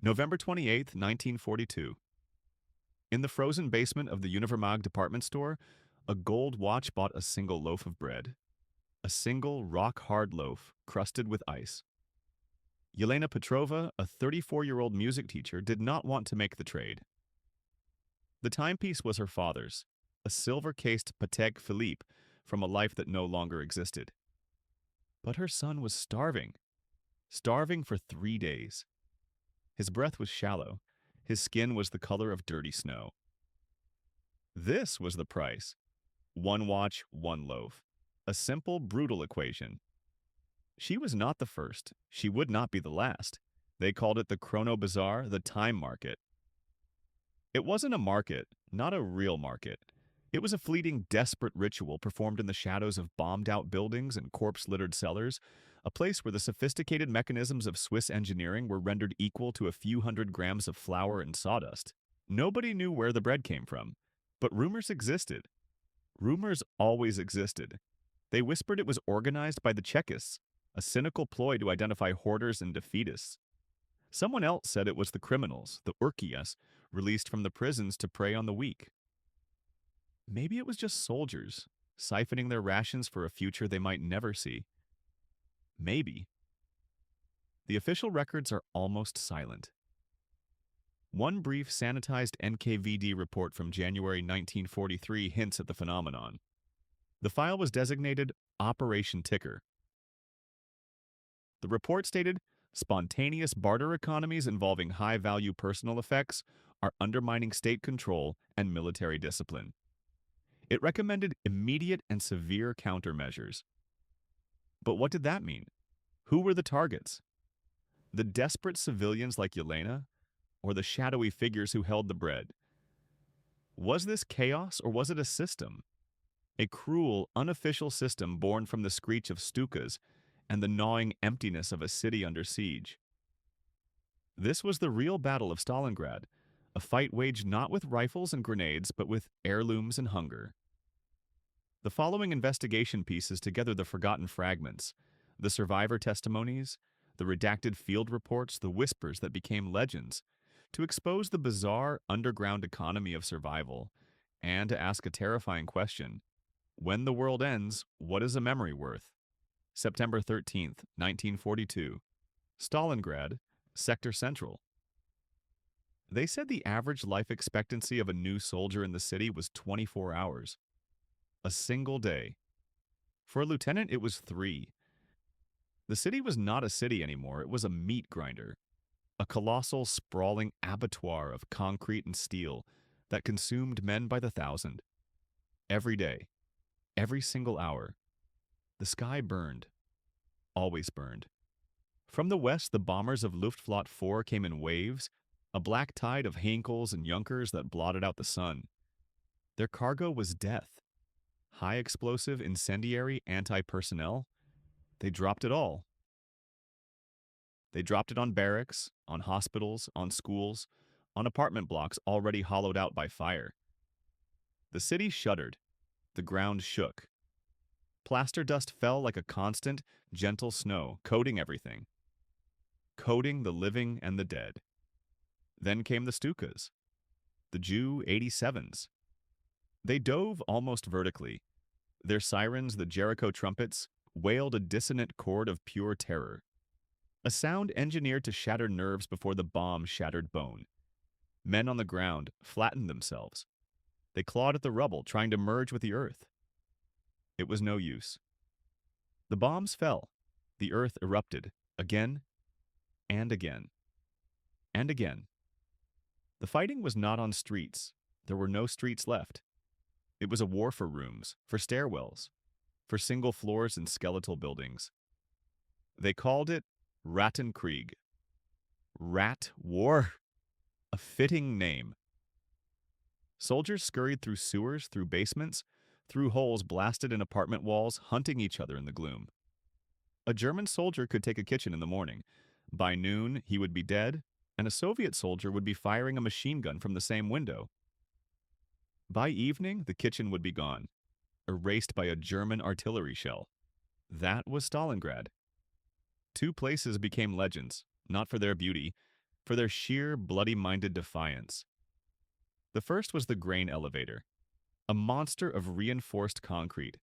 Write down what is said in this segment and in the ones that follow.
November 28th, 1942. In the frozen basement of the Univermag department store, a gold watch bought a single loaf of bread. A single rock-hard loaf, crusted with ice. Yelena Petrova, a 34-year-old music teacher, did not want to make the trade. The timepiece was her father's, a silver-cased Patek Philippe from a life that no longer existed. But her son was starving for 3 days. His breath was shallow. His skin was the color of dirty snow. This was the price. One watch, one loaf. A simple, brutal equation. She was not the first. She would not be the last. They called it the chrono bazaar, the time market. It wasn't a market, not a real market. It was a fleeting, desperate ritual performed in the shadows of bombed-out buildings and corpse-littered cellars, a place where the sophisticated mechanisms of Swiss engineering were rendered equal to a few hundred grams of flour and sawdust. Nobody knew where the bread came from, but rumors existed. Rumors always existed. They whispered it was organized by the Chekists, a cynical ploy to identify hoarders and defeatists. Someone else said it was the criminals, the Urkias, released from the prisons to prey on the weak. Maybe it was just soldiers, siphoning their rations for a future they might never see. Maybe. The official records are almost silent. One brief sanitized NKVD report from January 1943 hints at the phenomenon. The file was designated Operation Ticker. The report stated, spontaneous barter economies involving high-value personal effects are undermining state control and military discipline. It recommended immediate and severe countermeasures. But what did that mean? Who were the targets? The desperate civilians like Yelena, or the shadowy figures who held the bread? Was this chaos, or was it a system? A cruel, unofficial system born from the screech of stukas and the gnawing emptiness of a city under siege. This was the real battle of Stalingrad, a fight waged not with rifles and grenades, but with heirlooms and hunger. The following investigation pieces together the forgotten fragments, the survivor testimonies, the redacted field reports, the whispers that became legends, to expose the bizarre underground economy of survival, and to ask a terrifying question: when the world ends, what is a memory worth? September 13th, 1942. Stalingrad, Sector Central. They said the average life expectancy of a new soldier in the city was 24 hours. A single day. For a lieutenant, it was 3. The city was not a city anymore, it was a meat grinder. A colossal, sprawling abattoir of concrete and steel that consumed men by the thousand. Every day. Every single hour. The sky burned. Always burned. From the west, the bombers of Luftflotte 4 came in waves, a black tide of Heinkels and Junkers that blotted out the sun. Their cargo was death. High explosive, incendiary, anti-personnel. They dropped it all. They dropped it on barracks, on hospitals, on schools, on apartment blocks already hollowed out by fire. The city shuddered. The ground shook. Plaster dust fell like a constant, gentle snow, coating everything. Coating the living and the dead. Then came the Stukas, the Ju 87s. They dove almost vertically. Their sirens, the Jericho trumpets, wailed a dissonant chord of pure terror. A sound engineered to shatter nerves before the bomb shattered bone. Men on the ground flattened themselves. They clawed at the rubble, trying to merge with the earth. It was no use. The bombs fell. The earth erupted, again and again and again. The fighting was not on streets. There were no streets left. It was a war for rooms, for stairwells, for single floors and skeletal buildings. They called it Rattenkrieg. Rat War? A fitting name. Soldiers scurried through sewers, through basements, through holes blasted in apartment walls, hunting each other in the gloom. A German soldier could take a kitchen in the morning. By noon, he would be dead, and a Soviet soldier would be firing a machine gun from the same window. By evening, the kitchen would be gone, erased by a German artillery shell. That was Stalingrad. Two places became legends, not for their beauty, for their sheer, bloody-minded defiance. The first was the grain elevator, a monster of reinforced concrete.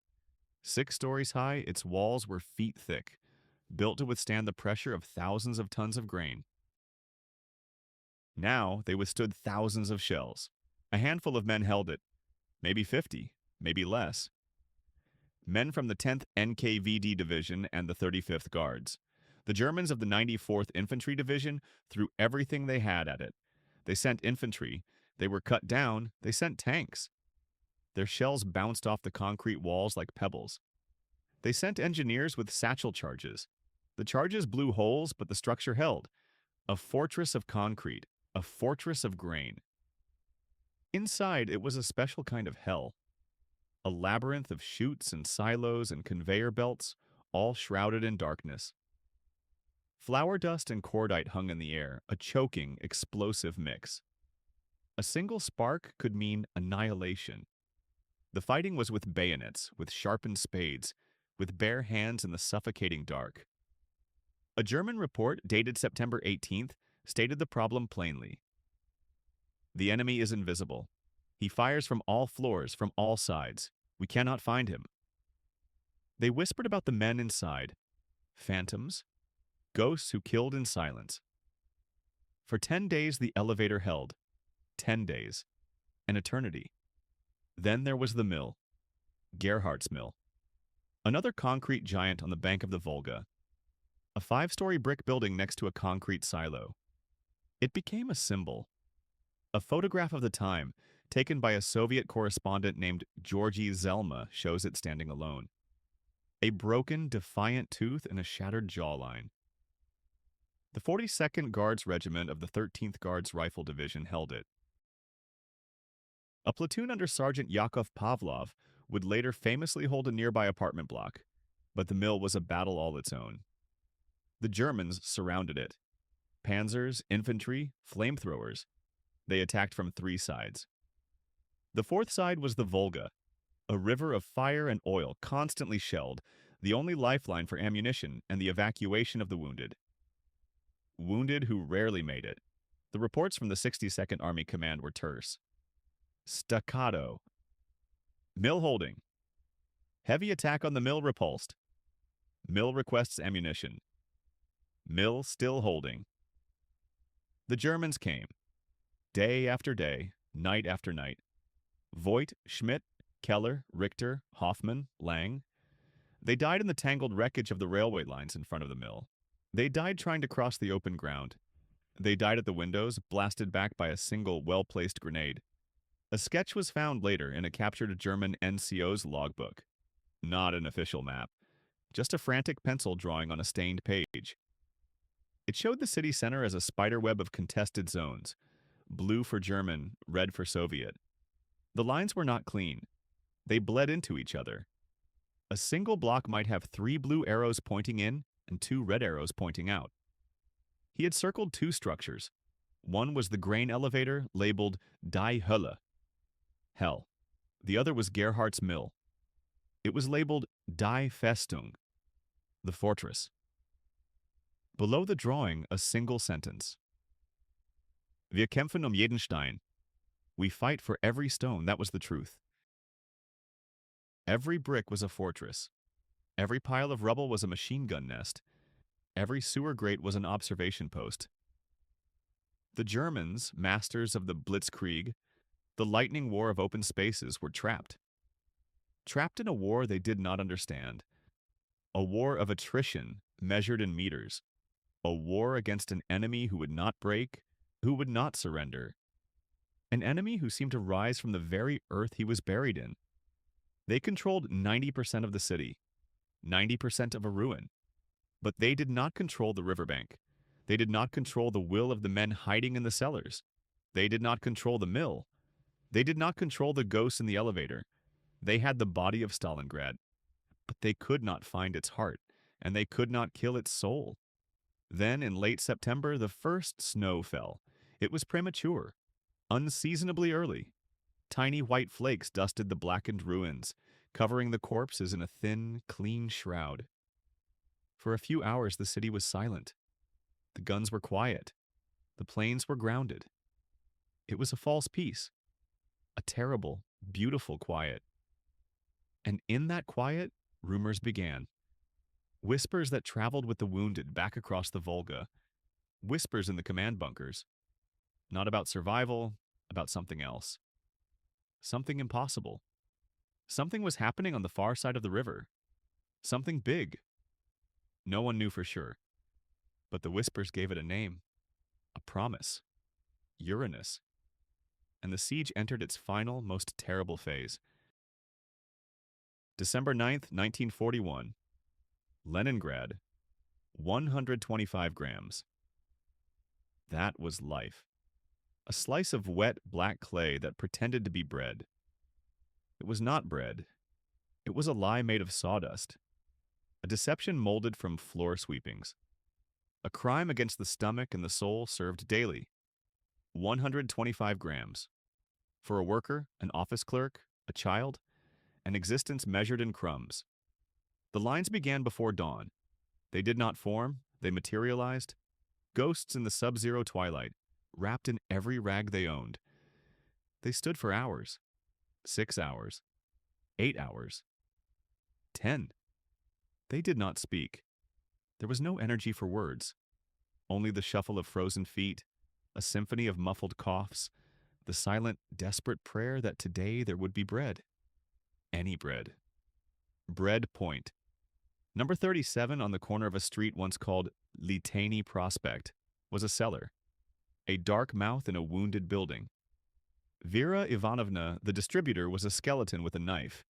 6 stories high, its walls were feet thick, built to withstand the pressure of thousands of tons of grain. Now they withstood thousands of shells. A handful of men held it, maybe 50, maybe less. Men from the 10th NKVD Division and the 35th Guards. The Germans of the 94th Infantry Division threw everything they had at it. They sent infantry. They were cut down. They sent tanks. Their shells bounced off the concrete walls like pebbles. They sent engineers with satchel charges. The charges blew holes, but the structure held. A fortress of concrete, a fortress of grain. Inside, it was a special kind of hell. A labyrinth of chutes and silos and conveyor belts, all shrouded in darkness. Flour dust and cordite hung in the air, a choking, explosive mix. A single spark could mean annihilation. The fighting was with bayonets, with sharpened spades, with bare hands in the suffocating dark. A German report dated September 18th stated the problem plainly. The enemy is invisible. He fires from all floors, from all sides. We cannot find him. They whispered about the men inside. Phantoms. Ghosts who killed in silence. For 10 days the elevator held. 10 days. An eternity. Then there was the mill. Gerhardt's mill. Another concrete giant on the bank of the Volga. A 5-story brick building next to a concrete silo. It became a symbol. A photograph of the time, taken by a Soviet correspondent named Georgy Zelma, shows it standing alone. A broken, defiant tooth and a shattered jawline. The 42nd Guards Regiment of the 13th Guards Rifle Division held it. A platoon under Sergeant Yakov Pavlov would later famously hold a nearby apartment block, but the mill was a battle all its own. The Germans surrounded it. Panzers, infantry, flamethrowers. They attacked from 3 sides. The 4th side was the Volga, a river of fire and oil constantly shelled, the only lifeline for ammunition and the evacuation of the wounded. Wounded who rarely made it. The reports from the 62nd Army Command were terse. Staccato. Mill holding. Heavy attack on the mill repulsed. Mill requests ammunition. Mill still holding. The Germans came. Day after day, night after night. Voigt, Schmidt, Keller, Richter, Hoffman, Lang. They died in the tangled wreckage of the railway lines in front of the mill. They died trying to cross the open ground. They died at the windows, blasted back by a single well-placed grenade. A sketch was found later in a captured German NCO's logbook. Not an official map, just a frantic pencil drawing on a stained page. It showed the city center as a spiderweb of contested zones, blue for German, red for Soviet. The lines were not clean. They bled into each other. A single block might have 3 blue arrows pointing in and 2 red arrows pointing out. He had circled 2 structures. One was the grain elevator labeled Die Hölle, hell. The other was Gerhardt's mill. It was labeled Die Festung, the fortress. Below the drawing, a single sentence. Wir kämpfen jeden Stein. We fight for every stone, that was the truth. Every brick was a fortress. Every pile of rubble was a machine gun nest. Every sewer grate was an observation post. The Germans, masters of the Blitzkrieg, the lightning war of open spaces, were trapped. Trapped in a war they did not understand. A war of attrition measured in meters. A war against an enemy who would not break, who would not surrender. An enemy who seemed to rise from the very earth he was buried in. They controlled 90% of the city, 90% of a ruin. But they did not control the riverbank. They did not control the will of the men hiding in the cellars. They did not control the mill. They did not control the ghosts in the elevator. They had the body of Stalingrad. But they could not find its heart, and they could not kill its soul. Then, in late September, the first snow fell. It was premature, unseasonably early. Tiny white flakes dusted the blackened ruins, covering the corpses in a thin, clean shroud. For a few hours the city was silent. The guns were quiet. The planes were grounded. It was a false peace, a terrible, beautiful quiet. And in that quiet, rumors began. Whispers that traveled with the wounded back across the Volga. Whispers in the command bunkers. Not about survival, about something else. Something impossible. Something was happening on the far side of the river. Something big. No one knew for sure. But the whispers gave it a name. A promise. Uranus. And the siege entered its final, most terrible phase. December 9th, 1941. Leningrad. 125 grams. That was life. A slice of wet, black clay that pretended to be bread. It was not bread. It was a lie made of sawdust. A deception molded from floor sweepings. A crime against the stomach and the soul served daily. 125 grams. For a worker, an office clerk, a child, an existence measured in crumbs. The lines began before dawn. They did not form, they materialized. Ghosts in the sub-zero twilight, wrapped in every rag they owned. They stood for hours. 6 hours. 8 hours. 10. They did not speak. There was no energy for words. Only the shuffle of frozen feet, a symphony of muffled coughs, the silent, desperate prayer that today there would be bread. Any bread. Bread Point. Number 37 on the corner of a street once called Litany Prospect was a cellar. A dark mouth in a wounded building. Vera Ivanovna, the distributor, was a skeleton with a knife.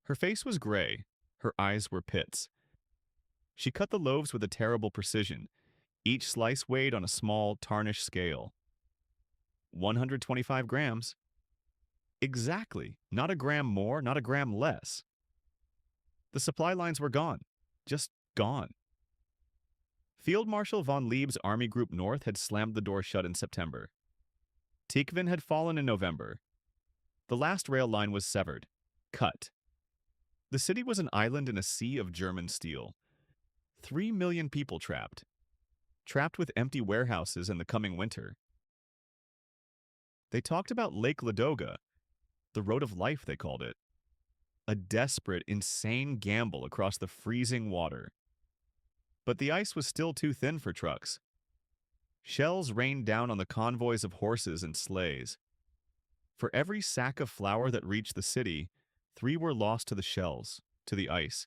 Her face was gray. Her eyes were pits. She cut the loaves with a terrible precision. Each slice weighed on a small, tarnished scale. 125 grams. Exactly. Not a gram more, not a gram less. The supply lines were gone. Just gone. Field Marshal von Lieb's Army Group North had slammed the door shut in September. Tikhvin had fallen in November. The last rail line was severed. Cut. The city was an island in a sea of German steel. 3 million people trapped. Trapped with empty warehouses in the coming winter. They talked about Lake Ladoga, the road of life they called it. A desperate, insane gamble across the freezing water. But the ice was still too thin for trucks. Shells rained down on the convoys of horses and sleighs. For every sack of flour that reached the city, 3 were lost to the shells, to the ice,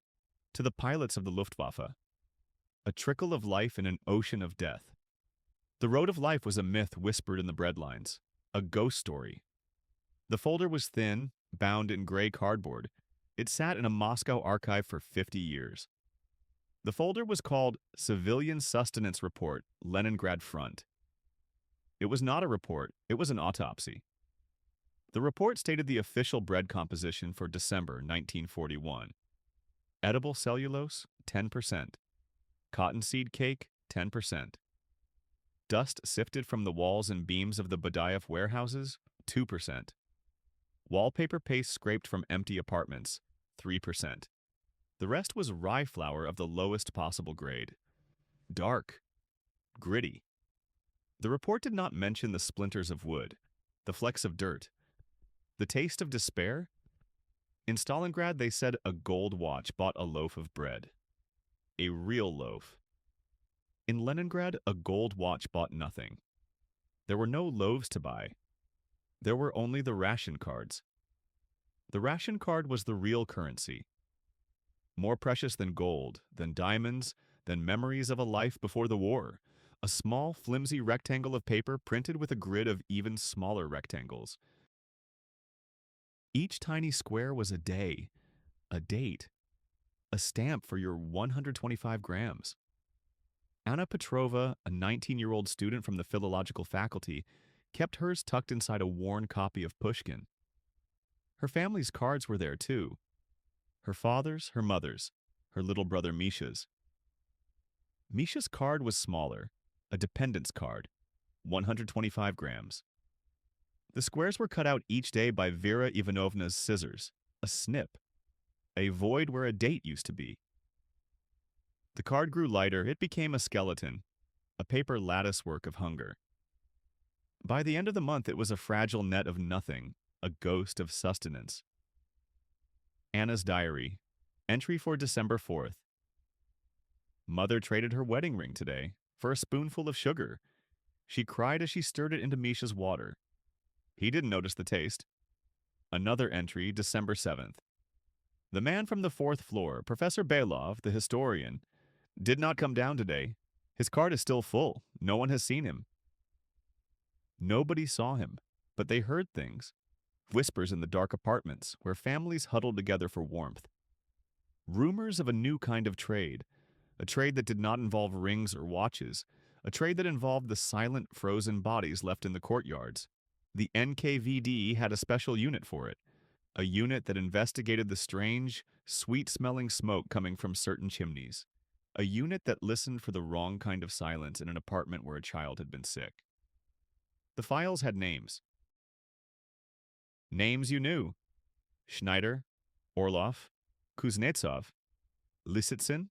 to the pilots of the Luftwaffe. A trickle of life in an ocean of death. The road of life was a myth whispered in the breadlines, a ghost story. The folder was thin, bound in gray cardboard. It sat in a Moscow archive for 50 years. The folder was called Civilian Sustenance Report, Leningrad Front. It was not a report, it was an autopsy. The report stated the official bread composition for December 1941. Edible cellulose, 10%. Cottonseed cake, 10%. Dust sifted from the walls and beams of the Badaev warehouses, 2%. Wallpaper paste scraped from empty apartments, 3%. The rest was rye flour of the lowest possible grade. Dark. Gritty. The report did not mention the splinters of wood, the flecks of dirt, the taste of despair. In Stalingrad, they said a gold watch bought a loaf of bread. A real loaf. In Leningrad, a gold watch bought nothing. There were no loaves to buy. There were only the ration cards. The ration card was the real currency. More precious than gold, than diamonds, than memories of a life before the war. A small, flimsy rectangle of paper printed with a grid of even smaller rectangles. Each tiny square was a day, a date, a stamp for your 125 grams. Anna Petrova, a 19-year-old student from the philological faculty, kept hers tucked inside a worn copy of Pushkin. Her family's cards were there too. Her father's, her mother's, her little brother Misha's. Misha's card was smaller, a dependence card, 125 grams. The squares were cut out each day by Vera Ivanovna's scissors, a snip, a void where a date used to be. The card grew lighter, it became a skeleton, a paper lattice work of hunger. By the end of the month, it was a fragile net of nothing, a ghost of sustenance. Anna's diary. Entry for December 4th. Mother traded her wedding ring today for a spoonful of sugar. She cried as she stirred it into Misha's water. He didn't notice the taste. Another entry, December 7th. The man from the fourth floor, Professor Belov, the historian, did not come down today. His card is still full. No one has seen him. Nobody saw him, but they heard things. Whispers in the dark apartments where families huddled together for warmth. Rumors of a new kind of trade, a trade that did not involve rings or watches, a trade that involved the silent, frozen bodies left in the courtyards. The NKVD had a special unit for it, a unit that investigated the strange, sweet-smelling smoke coming from certain chimneys, a unit that listened for the wrong kind of silence in an apartment where a child had been sick. The files had names. Names you knew: Schneider, Orlov, Kuznetsov, Lisitsyn,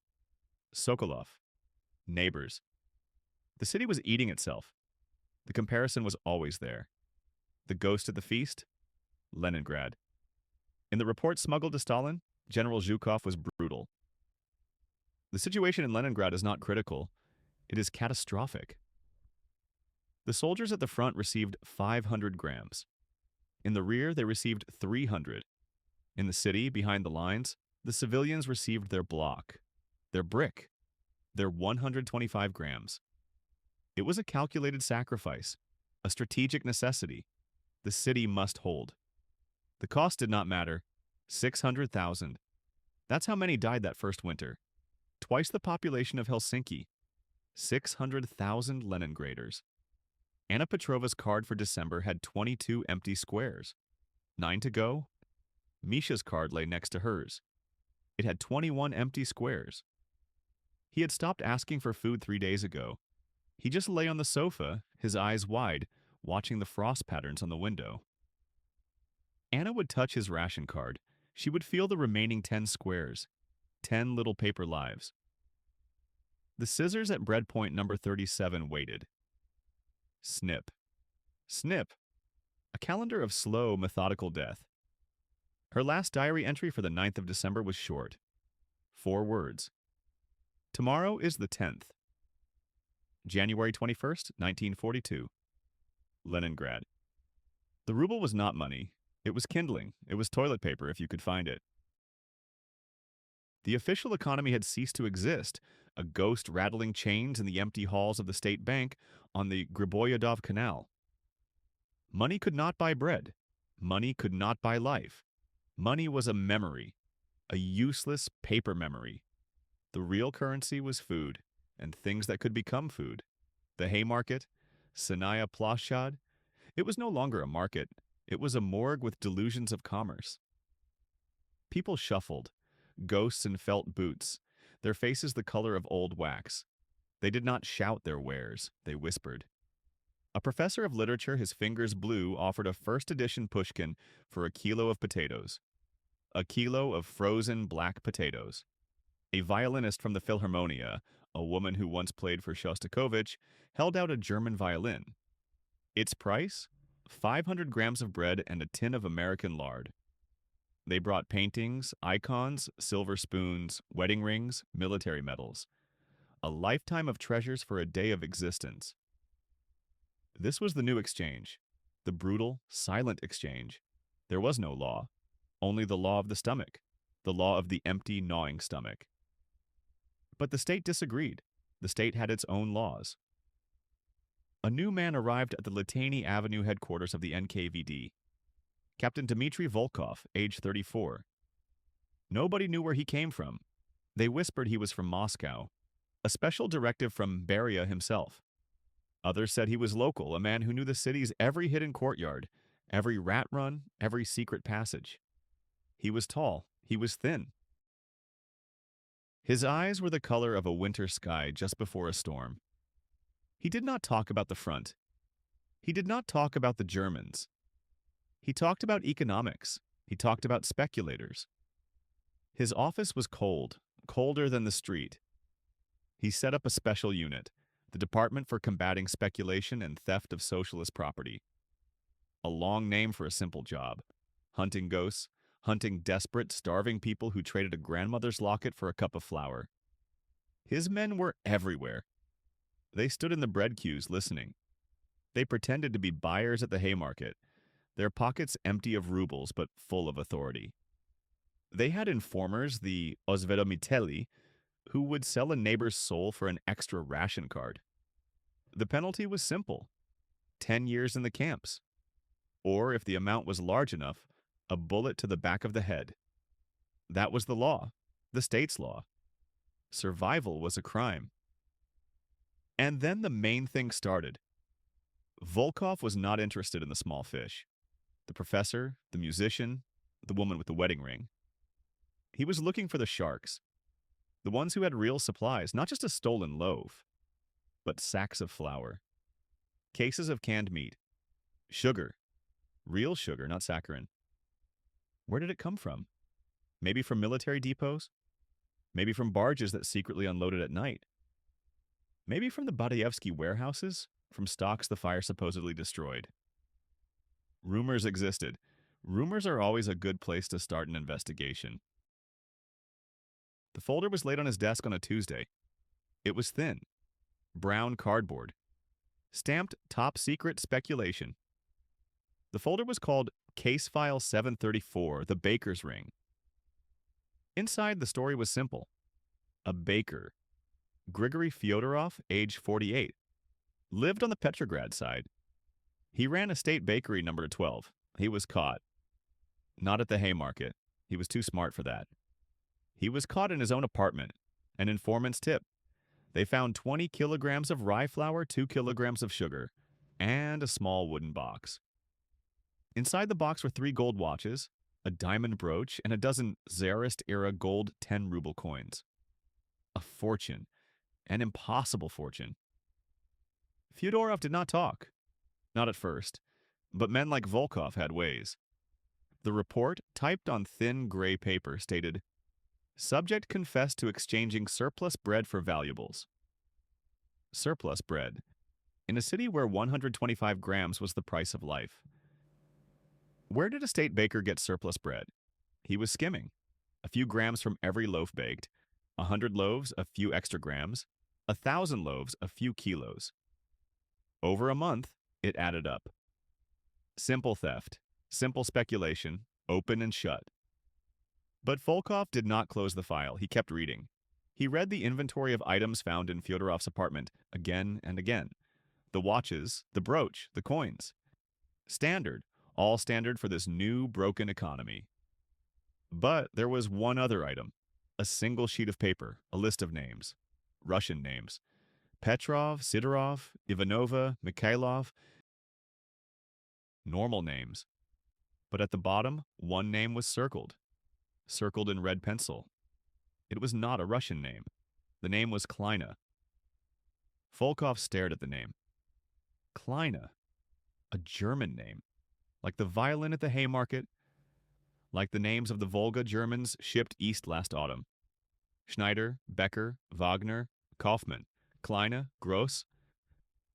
Sokolov. Neighbors. The city was eating itself. The comparison was always there. The ghost at the feast? Leningrad. In the report smuggled to Stalin, General Zhukov was brutal. The situation in Leningrad is not critical. It is catastrophic. The soldiers at the front received 500 grams. In the rear, they received 300. In the city, behind the lines, the civilians received their block, their brick, their 125 grams. It was a calculated sacrifice, a strategic necessity. The city must hold. The cost did not matter. 600,000. That's how many died that first winter. Twice the population of Helsinki. 600,000 Leningraders. Anna Petrova's card for December had 22 empty squares. 9 to go. Misha's card lay next to hers. It had 21 empty squares. He had stopped asking for food 3 days ago. He just lay on the sofa, his eyes wide, watching the frost patterns on the window. Anna would touch his ration card. She would feel the remaining 10 squares, 10 little paper lives. The scissors at breadpoint number 37 waited. Snip. Snip. A calendar of slow, methodical death. Her last diary entry for the 9th of December was short. 4 words. Tomorrow is the 10th. January 21st, 1942. Leningrad. The ruble was not money. It was kindling. It was toilet paper if you could find it. The official economy had ceased to exist, a ghost rattling chains in the empty halls of the state bank on the Griboyedov Canal. Money could not buy bread. Money could not buy life. Money was a memory, a useless paper memory. The real currency was food, and things that could become food. The Haymarket, Sinaya Ploshchad. It was no longer a market. It was a morgue with delusions of commerce. People shuffled, ghosts in felt boots, their faces the color of old wax. They did not shout their wares, they whispered. A professor of literature, his fingers blue, offered a first edition Pushkin for a kilo of potatoes. A kilo of frozen black potatoes. A violinist from the Philharmonia, a woman who once played for Shostakovich, held out a German violin. Its price? 500 grams of bread and a tin of American lard. They brought paintings, icons, silver spoons, wedding rings, military medals. A lifetime of treasures for a day of existence. This was the new exchange, the brutal, silent exchange. There was no law, only the law of the stomach, the law of the empty, gnawing stomach. But the state disagreed. The state had its own laws. A new man arrived at the Litany Avenue headquarters of the NKVD. Captain Dmitry Volkov, age 34. Nobody knew where he came from. They whispered he was from Moscow, a special directive from Beria himself. Others said he was local, a man who knew the city's every hidden courtyard, every rat run, every secret passage. He was tall. He was thin. His eyes were the color of a winter sky just before a storm. He did not talk about the front. He did not talk about the Germans. He talked about economics. He talked about speculators. His office was cold, colder than the street. He set up a special unit, the Department for Combating Speculation and Theft of Socialist Property. A long name for a simple job. Hunting ghosts, hunting desperate, starving people who traded a grandmother's locket for a cup of flour. His men were everywhere. They stood in the bread queues listening. They pretended to be buyers at the Haymarket, their pockets empty of rubles but full of authority. They had informers, the osvedomitelli, who would sell a neighbor's soul for an extra ration card. The penalty was simple: 10 years in the camps. Or, if the amount was large enough, a bullet to the back of the head. That was the law, the state's law. Survival was a crime. And then the main thing started. Volkov was not interested in the small fish. The professor, the musician, the woman with the wedding ring. He was looking for the sharks. The ones who had real supplies, not just a stolen loaf, but sacks of flour, cases of canned meat, sugar, real sugar, not saccharin. Where did it come from? Maybe from military depots? Maybe from barges that secretly unloaded at night? Maybe from the Badaevsky warehouses, from stocks the fire supposedly destroyed. Rumors existed. Rumors are always a good place to start an investigation. The folder was laid on his desk on a Tuesday. It was thin, brown cardboard, stamped Top Secret Speculation. The folder was called Case File 734, The Baker's Ring. Inside, the story was simple. A baker, Grigory Fyodorov, age 48, lived on the Petrograd side. He ran a state bakery number 12. He was caught. Not at the Haymarket. He was too smart for that. He was caught in his own apartment. An informant's tip. They found 20 kilograms of rye flour, 2 kilograms of sugar, and a small wooden box. Inside the box were 3 gold watches, a diamond brooch, and a dozen Tsarist-era gold 10-ruble coins. A fortune. An impossible fortune. Fyodorov did not talk. Not at first. But men like Volkov had ways. The report, typed on thin gray paper, stated, "Subject confessed to exchanging surplus bread for valuables." Surplus bread. In a city where 125 grams was the price of life. Where did a state baker get surplus bread? He was skimming. A few grams from every loaf baked. 100 loaves, a few extra grams. 1,000 loaves, a few kilos. Over a month, it added up. Simple theft, simple speculation, open and shut. But Volkov did not close the file. He kept reading. He read the inventory of items found in Fyodorov's apartment again and again. The watches, the brooch, the coins. Standard, all standard for this new broken economy. But there was one other item. A single sheet of paper, a list of names. Russian names. Petrov, Sidorov, Ivanova, Mikhailov. Normal names. But at the bottom, one name was circled. Circled in red pencil. It was not a Russian name. The name was Kleine. Volkov stared at the name. Kleine. A German name. Like the violin at the Haymarket. Like the names of the Volga Germans shipped east last autumn. Schneider, Becker, Wagner, Kaufmann, Kleine, Gross.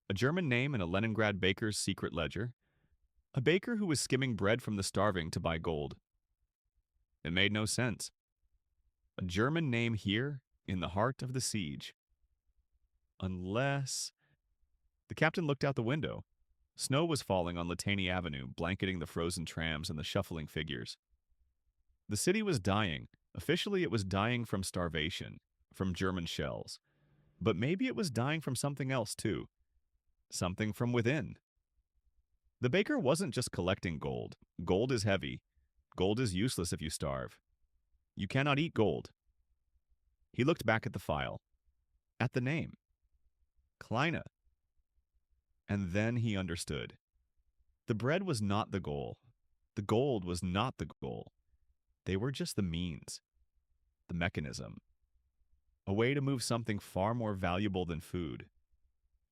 A German name in a Leningrad baker's secret ledger. A baker who was skimming bread from the starving to buy gold. It made no sense. A German name here, in the heart of the siege. Unless... The captain looked out the window. Snow was falling on Latany Avenue, blanketing the frozen trams and the shuffling figures. The city was dying. Officially, it was dying from starvation, from German shells. But maybe it was dying from something else, too. Something from within. The baker wasn't just collecting gold. Gold is heavy. Gold is useless if you starve. You cannot eat gold. He looked back at the file. At the name. Kleine. And then he understood. The bread was not the goal. The gold was not the goal. They were just the means. The mechanism. A way to move something far more valuable than food.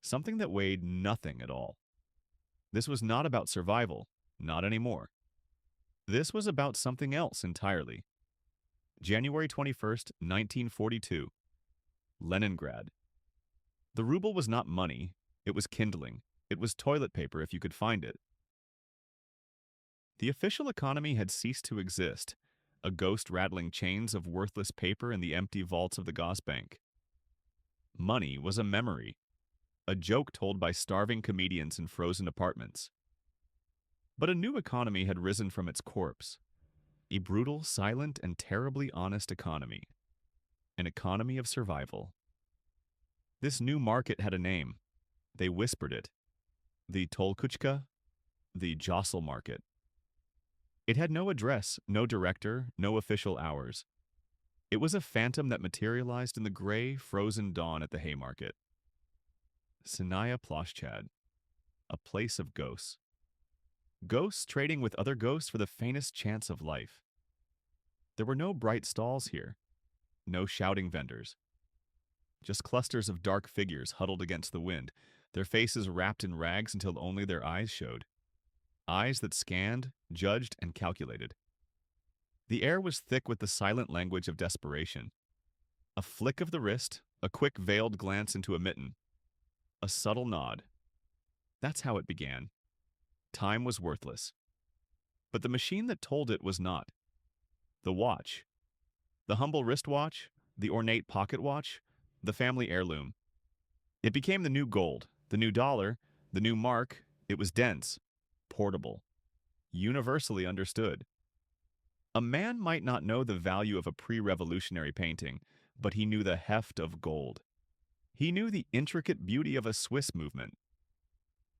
Something that weighed nothing at all. This was not about survival. Not anymore. This was about something else entirely. January 21st, 1942. Leningrad. The ruble was not money, it was kindling. It was toilet paper if you could find it. The official economy had ceased to exist, a ghost rattling chains of worthless paper in the empty vaults of the Gosbank. Money was a memory, a joke told by starving comedians in frozen apartments. But a new economy had risen from its corpse, a brutal, silent, and terribly honest economy. An economy of survival. This new market had a name. They whispered it. The Tolkuchka, the Jostle Market. It had no address, no director, no official hours. It was a phantom that materialized in the gray, frozen dawn at the Haymarket. Sinaya Ploshchad, a place of ghosts. Ghosts trading with other ghosts for the faintest chance of life. There were no bright stalls here, no shouting vendors. Just clusters of dark figures huddled against the wind, their faces wrapped in rags until only their eyes showed. Eyes that scanned, judged, and calculated. The air was thick with the silent language of desperation. A flick of the wrist, a quick veiled glance into a mitten. A subtle nod. That's how it began. Time was worthless. But the machine that told it was not. The watch. The humble wristwatch, the ornate pocket watch, the family heirloom. It became the new gold, the new dollar, the new mark. It was dense, portable, universally understood. A man might not know the value of a pre-revolutionary painting, but he knew the heft of gold. He knew the intricate beauty of a Swiss movement.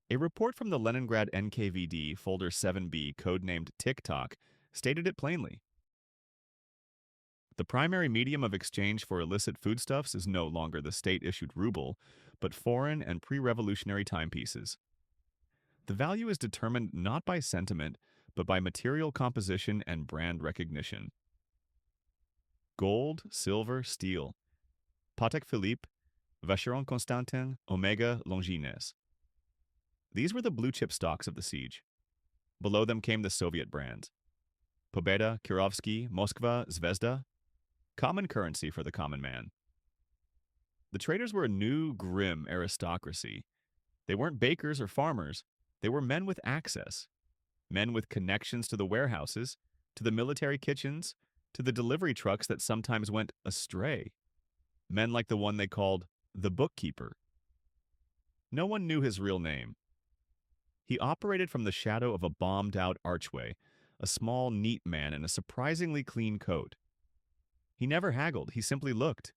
A report from the Leningrad NKVD, Folder 7B, codenamed TikTok, stated it plainly. The primary medium of exchange for illicit foodstuffs is no longer the state-issued ruble, but foreign and pre-revolutionary timepieces. The value is determined not by sentiment, but by material composition and brand recognition. Gold, silver, steel. Patek Philippe, Vacheron Constantin, Omega, Longines. These were the blue-chip stocks of the siege. Below them came the Soviet brands. Pobeda, Kirovsky, Moskva, Zvezda. Common currency for the common man. The traders were a new, grim aristocracy. They weren't bakers or farmers. They were men with access. Men with connections to the warehouses, to the military kitchens, to the delivery trucks that sometimes went astray. Men like the one they called the bookkeeper. No one knew his real name. He operated from the shadow of a bombed-out archway, a small, neat man in a surprisingly clean coat. He never haggled, he simply looked.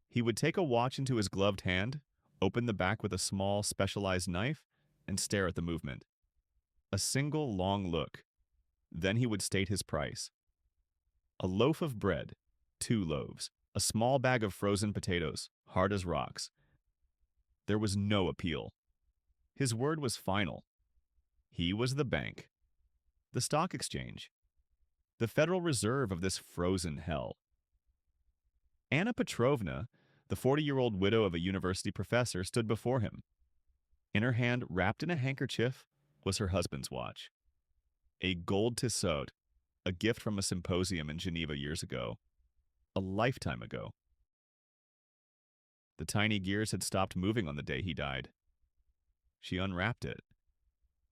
He would take a watch into his gloved hand, open the back with a small, specialized knife, and stare at the movement. A single long look. Then he would state his price. A loaf of bread, 2 loaves, a small bag of frozen potatoes, hard as rocks. There was no appeal. His word was final. He was the bank, the stock exchange, the Federal Reserve of this frozen hell. Anna Petrovna, the 40-year-old widow of a university professor, stood before him. In her hand, wrapped in a handkerchief, was her husband's watch. A gold Tissot, a gift from a symposium in Geneva years ago. A lifetime ago. The tiny gears had stopped moving on the day he died. She unwrapped it.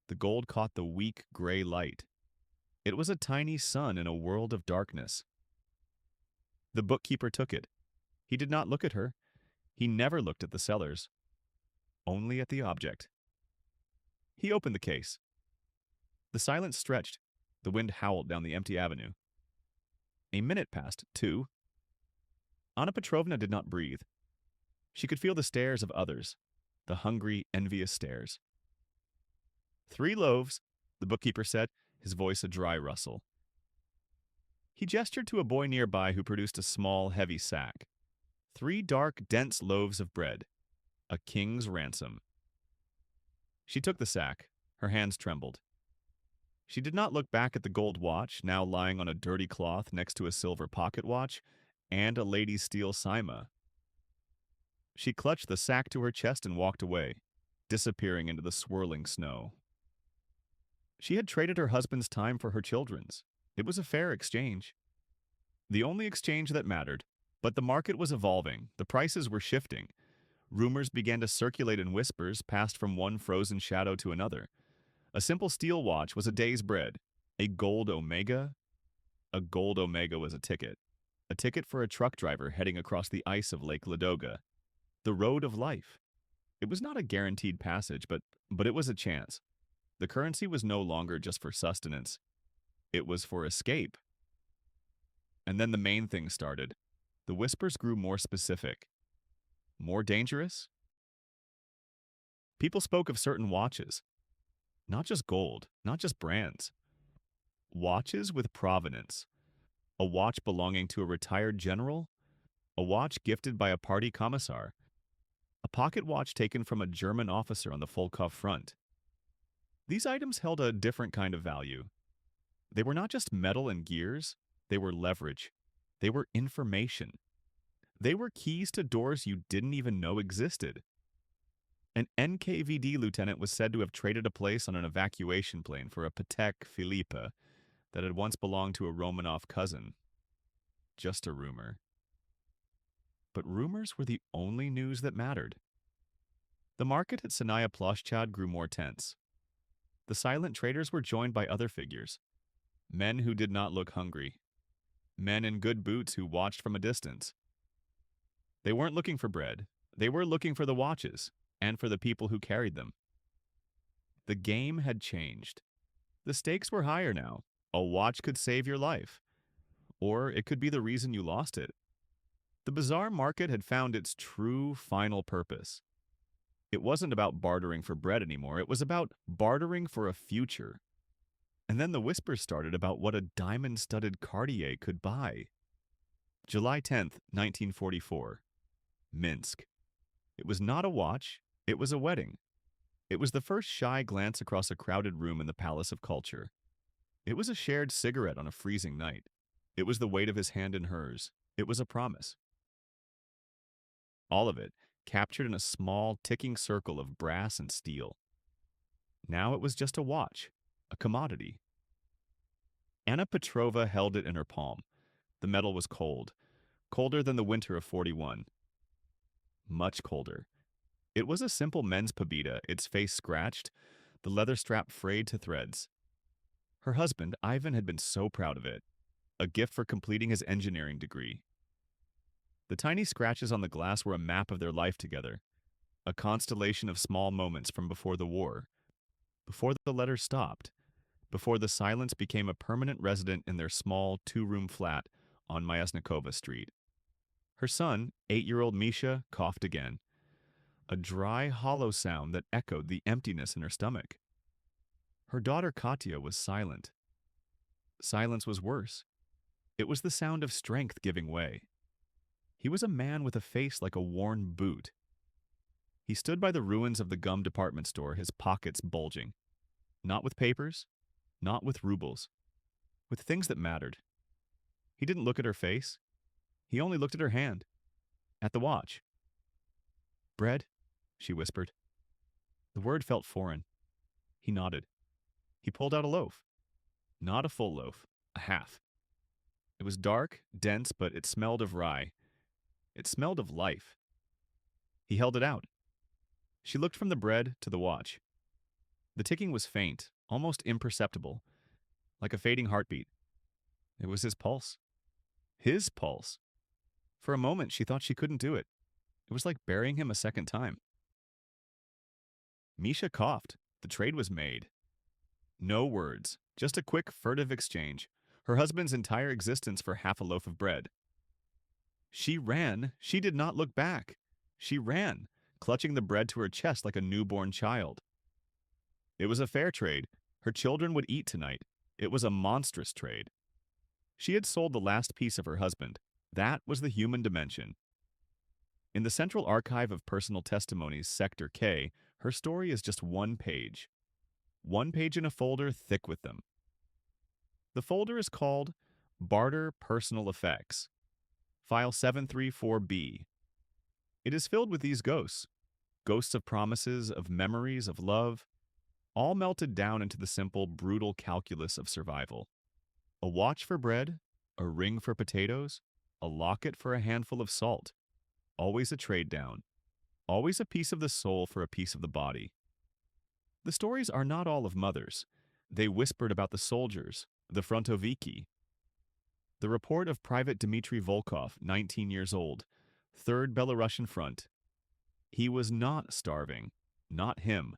The gold caught the weak, gray light. It was a tiny sun in a world of darkness. The bookkeeper took it. He did not look at her. He never looked at the sellers. Only at the object. He opened the case. The silence stretched. The wind howled down the empty avenue. A minute passed, 2. Anna Petrovna did not breathe. She could feel the stares of others, the hungry, envious stares. 3 loaves, the bookkeeper said, his voice a dry rustle. He gestured to a boy nearby who produced a small, heavy sack. 3 dark, dense loaves of bread. A king's ransom. She took the sack. Her hands trembled. She did not look back at the gold watch, now lying on a dirty cloth next to a silver pocket watch, and a lady's steel saima. She clutched the sack to her chest and walked away, disappearing into the swirling snow. She had traded her husband's time for her children's. It was a fair exchange. The only exchange that mattered. But the market was evolving. The prices were shifting. Rumors began to circulate in whispers, passed from one frozen shadow to another. A simple steel watch was a day's bread. A gold omega? A gold omega was a ticket. A ticket for a truck driver heading across the ice of Lake Ladoga. The road of life. It was not a guaranteed passage, but it was a chance. The currency was no longer just for sustenance. It was for escape. And then the main thing started. The whispers grew more specific. More dangerous? People spoke of certain watches. Not just gold, not just brands. Watches with provenance. A watch belonging to a retired general? A watch gifted by a party commissar? A pocket watch taken from a German officer on the Volkov front? These items held a different kind of value. They were not just metal and gears, they were leverage. They were information. They were keys to doors you didn't even know existed. An NKVD lieutenant was said to have traded a place on an evacuation plane for a Patek Philippe that had once belonged to a Romanov cousin. Just a rumor. But rumors were the only news that mattered. The market at Sanaya Ploshchad grew more tense. The silent traders were joined by other figures. Men who did not look hungry. Men in good boots who watched from a distance. They weren't looking for bread. They were looking for the watches, and for the people who carried them. The game had changed. The stakes were higher now. A watch could save your life. Or it could be the reason you lost it. The bizarre market had found its true final purpose. It wasn't about bartering for bread anymore. It was about bartering for a future. And then the whispers started about what a diamond-studded Cartier could buy. July 10th, 1944. Minsk. It was not a watch. It was a wedding. It was the first shy glance across a crowded room in the Palace of Culture. It was a shared cigarette on a freezing night. It was the weight of his hand in hers. It was a promise. All of it captured in a small, ticking circle of brass and steel. Now it was just a watch, a commodity. Anna Petrova held it in her palm. The metal was cold, colder than the winter of 41. Much colder. It was a simple men's pabita, its face scratched, the leather strap frayed to threads. Her husband, Ivan, had been so proud of it, a gift for completing his engineering degree. The tiny scratches on the glass were a map of their life together, a constellation of small moments from before the war, before the letters stopped, before the silence became a permanent resident in their small two-room flat on Myasnikova Street. Her son, 8-year-old Misha, coughed again, a dry, hollow sound that echoed the emptiness in her stomach. Her daughter Katya was silent. Silence was worse. It was the sound of strength giving way. He was a man with a face like a worn boot. He stood by the ruins of the gum department store, his pockets bulging. Not with papers, not with rubles, with things that mattered. He didn't look at her face. He only looked at her hand, at the watch. "Bread?" she whispered. The word felt foreign. He nodded. He pulled out a loaf. Not a full loaf, a half. It was dark, dense, but it smelled of rye. It smelled of life. He held it out. She looked from the bread to the watch. The ticking was faint, almost imperceptible, like a fading heartbeat. It was his pulse. His pulse. For a moment, she thought she couldn't do it. It was like burying him a second time. Misha coughed. The trade was made. No words, just a quick, furtive exchange. Her husband's entire existence for half a loaf of bread. She ran. She did not look back. She ran, clutching the bread to her chest like a newborn child. It was a fair trade. Her children would eat tonight. It was a monstrous trade. She had sold the last piece of her husband. That was the human dimension. In the Central Archive of Personal Testimonies, Sector K, her story is just one page. One page in a folder thick with them. The folder is called Barter Personal Effects, File 734B. It is filled with these ghosts. Ghosts of promises, of memories, of love, all melted down into the simple, brutal calculus of survival. A watch for bread, a ring for potatoes, a locket for a handful of salt. Always a trade down. always a piece of the soul for a piece of the body. The stories are not all of mothers. They whispered about the soldiers, the frontoviki. The report of Private Dmitry Volkov, 19 years old, 3rd Belarusian Front. He was not starving, not him.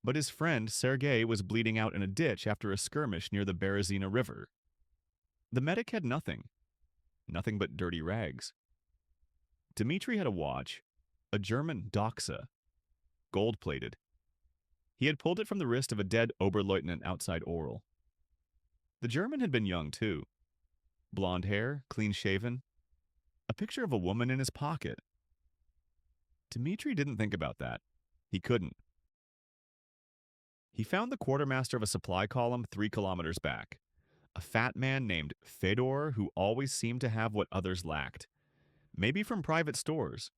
But his friend Sergei was bleeding out in a ditch after a skirmish near the Berezina River. The medic had nothing but dirty rags. Dmitri had a watch, a German Doxa, gold-plated. He had pulled it from the wrist of a dead Oberleutnant outside Oral. The German had been young, too. Blonde hair, clean-shaven, a picture of a woman in his pocket. Dmitri didn't think about that. He couldn't. He found the quartermaster of a supply column 3 kilometers back, a fat man named Fedor who always seemed to have what others lacked. Maybe from private stores,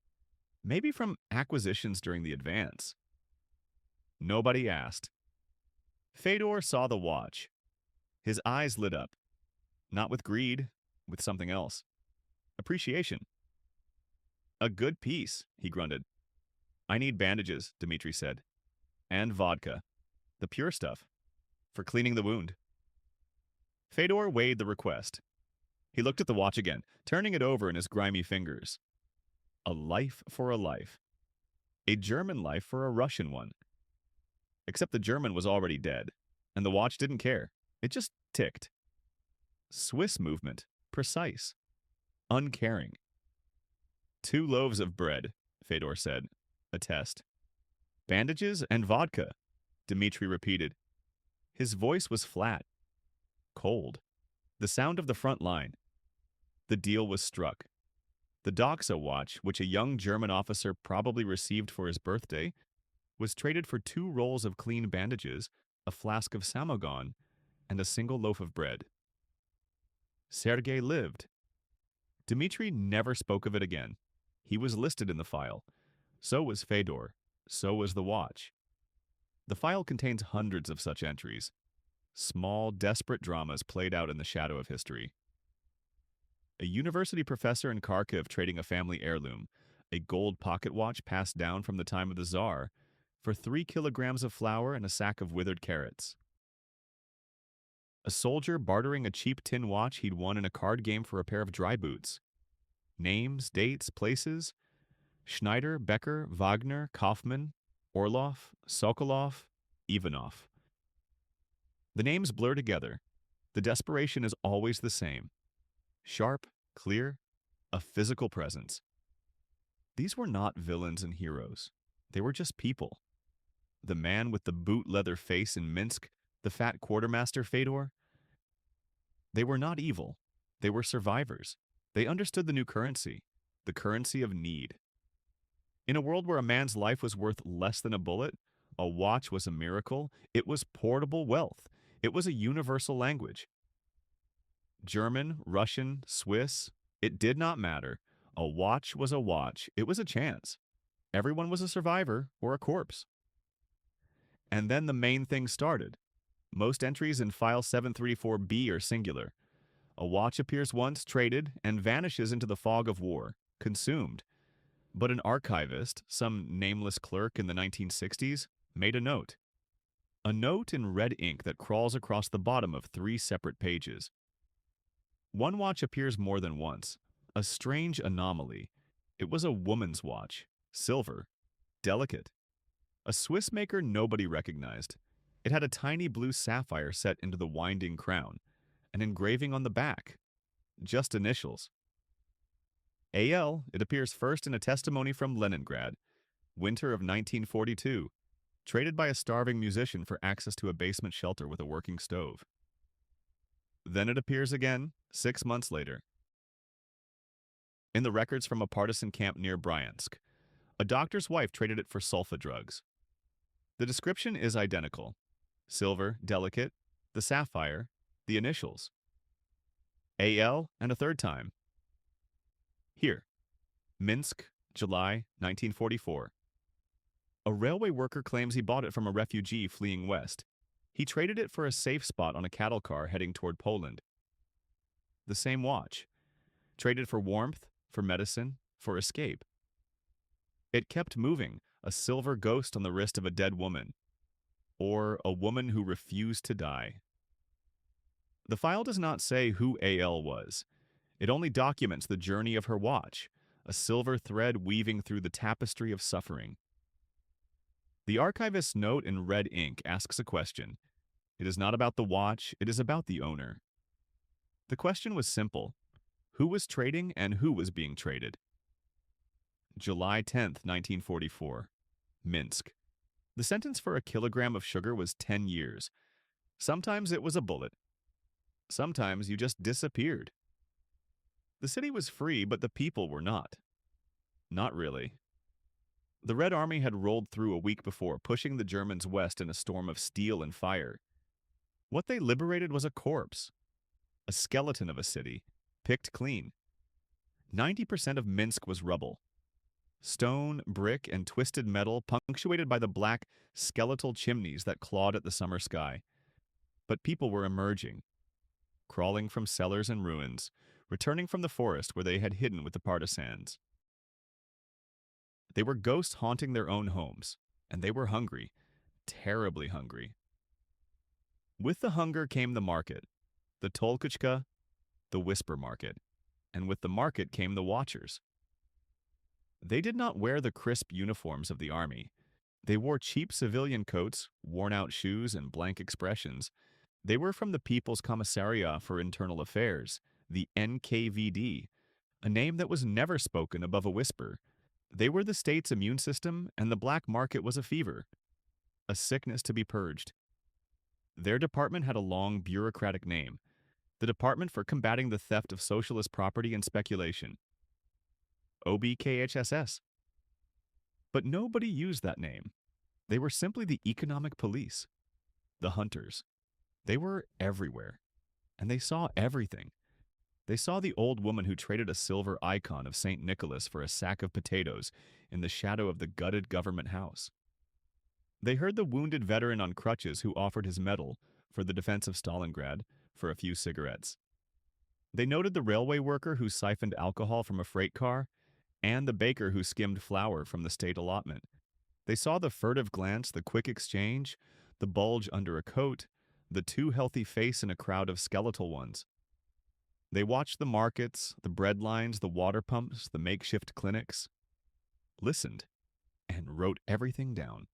maybe from acquisitions during the advance. Nobody asked. Fedor saw the watch. His eyes lit up. Not with greed, with something else. Appreciation. A good piece, he grunted. I need bandages, Dmitri said. And vodka. The pure stuff. For cleaning the wound. Fedor weighed the request. He looked at the watch again, turning it over in his grimy fingers. A life for a life. A German life for a Russian one. Except the German was already dead, and the watch didn't care. It just ticked. Swiss movement, precise, uncaring. 2 loaves of bread, Fedor said, a test. Bandages and vodka, Dmitri repeated. His voice was flat, cold, the sound of the front line. The deal was struck. The Doxa watch, which a young German officer probably received for his birthday, was traded for 2 rolls of clean bandages, a flask of samogon, and a single loaf of bread. Sergei lived. Dmitri never spoke of it again. He was listed in the file. So was Fedor. So was the watch. The file contains hundreds of such entries. Small, desperate dramas played out in the shadow of history. A university professor in Kharkiv trading a family heirloom, a gold pocket watch passed down from the time of the Tsar, for 3 kilograms of flour and a sack of withered carrots. A soldier bartering a cheap tin watch he'd won in a card game for a pair of dry boots. Names, dates, places. Schneider, Becker, Wagner, Kaufmann, Orlov, Sokolov, Ivanov. The names blur together. The desperation is always the same. Sharp, clear, a physical presence. These were not villains and heroes. They were just people. The man with the boot leather face in Minsk, the fat quartermaster Fedor. They were not evil. They were survivors. They understood the new currency, the currency of need. In a world where a man's life was worth less than a bullet, a watch was a miracle. It was portable wealth. It was a universal language. German, Russian, Swiss, it did not matter. A watch was a watch. It was a chance. Everyone was a survivor or a corpse. And then the main thing started. Most entries in file 734B are singular. A watch appears once, traded, and vanishes into the fog of war, consumed. But an archivist, some nameless clerk in the 1960s, made a note. A note in red ink that crawls across the bottom of 3 separate pages. One watch appears more than once, a strange anomaly. It was a woman's watch, silver, delicate. A Swiss maker nobody recognized. It had a tiny blue sapphire set into the winding crown, an engraving on the back, just initials. AL, it appears first in a testimony from Leningrad, winter of 1942, traded by a starving musician for access to a basement shelter with a working stove. Then it appears again, 6 months later. In the records from a partisan camp near Bryansk, a doctor's wife traded it for sulfa drugs. The description is identical. Silver, delicate, the sapphire, the initials. AL, and a third time. Here, Minsk, July 1944. A railway worker claims he bought it from a refugee fleeing west. He traded it for a safe spot on a cattle car heading toward Poland. The same watch. Traded for warmth, for medicine, for escape. It kept moving, a silver ghost on the wrist of a dead woman, or a woman who refused to die. The file does not say who AL was. It only documents the journey of her watch, a silver thread weaving through the tapestry of suffering. The archivist's note in red ink asks a question. It is not about the watch, it is about the owner. The question was simple. Who was trading and who was being traded? July 10th, 1944. Minsk. The sentence for a kilogram of sugar was 10 years. Sometimes it was a bullet. Sometimes you just disappeared. The city was free, but the people were not. Not really. The Red Army had rolled through a week before, pushing the Germans west in a storm of steel and fire. What they liberated was a corpse, a skeleton of a city, picked clean. 90% of Minsk was rubble. Stone, brick, and twisted metal punctuated by the black, skeletal chimneys that clawed at the summer sky. But people were emerging, crawling from cellars and ruins, returning from the forest where they had hidden with the partisans. They were ghosts haunting their own homes, and they were hungry, terribly hungry. With the hunger came the market, the Tolkuchka, the whisper market, and with the market came the watchers. They did not wear the crisp uniforms of the army. They wore cheap civilian coats, worn-out shoes, and blank expressions. They were from the People's Commissariat for Internal Affairs, the NKVD, a name that was never spoken above a whisper. They were the state's immune system, and the black market was a fever, a sickness to be purged. Their department had a long bureaucratic name, the Department for Combating the Theft of Socialist Property and Speculation, OBKHSS. But nobody used that name. They were simply the economic police, the hunters. They were everywhere, and they saw everything. They saw the old woman who traded a silver icon of St. Nicholas for a sack of potatoes in the shadow of the gutted government house. They heard the wounded veteran on crutches who offered his medal for the defense of Stalingrad for a few cigarettes. They noted the railway worker who siphoned alcohol from a freight car and the baker who skimmed flour from the state allotment. They saw the furtive glance, the quick exchange, the bulge under a coat, the too healthy face in a crowd of skeletal ones. They watched the markets, the bread lines, the water pumps, the makeshift clinics, listened, and wrote everything down.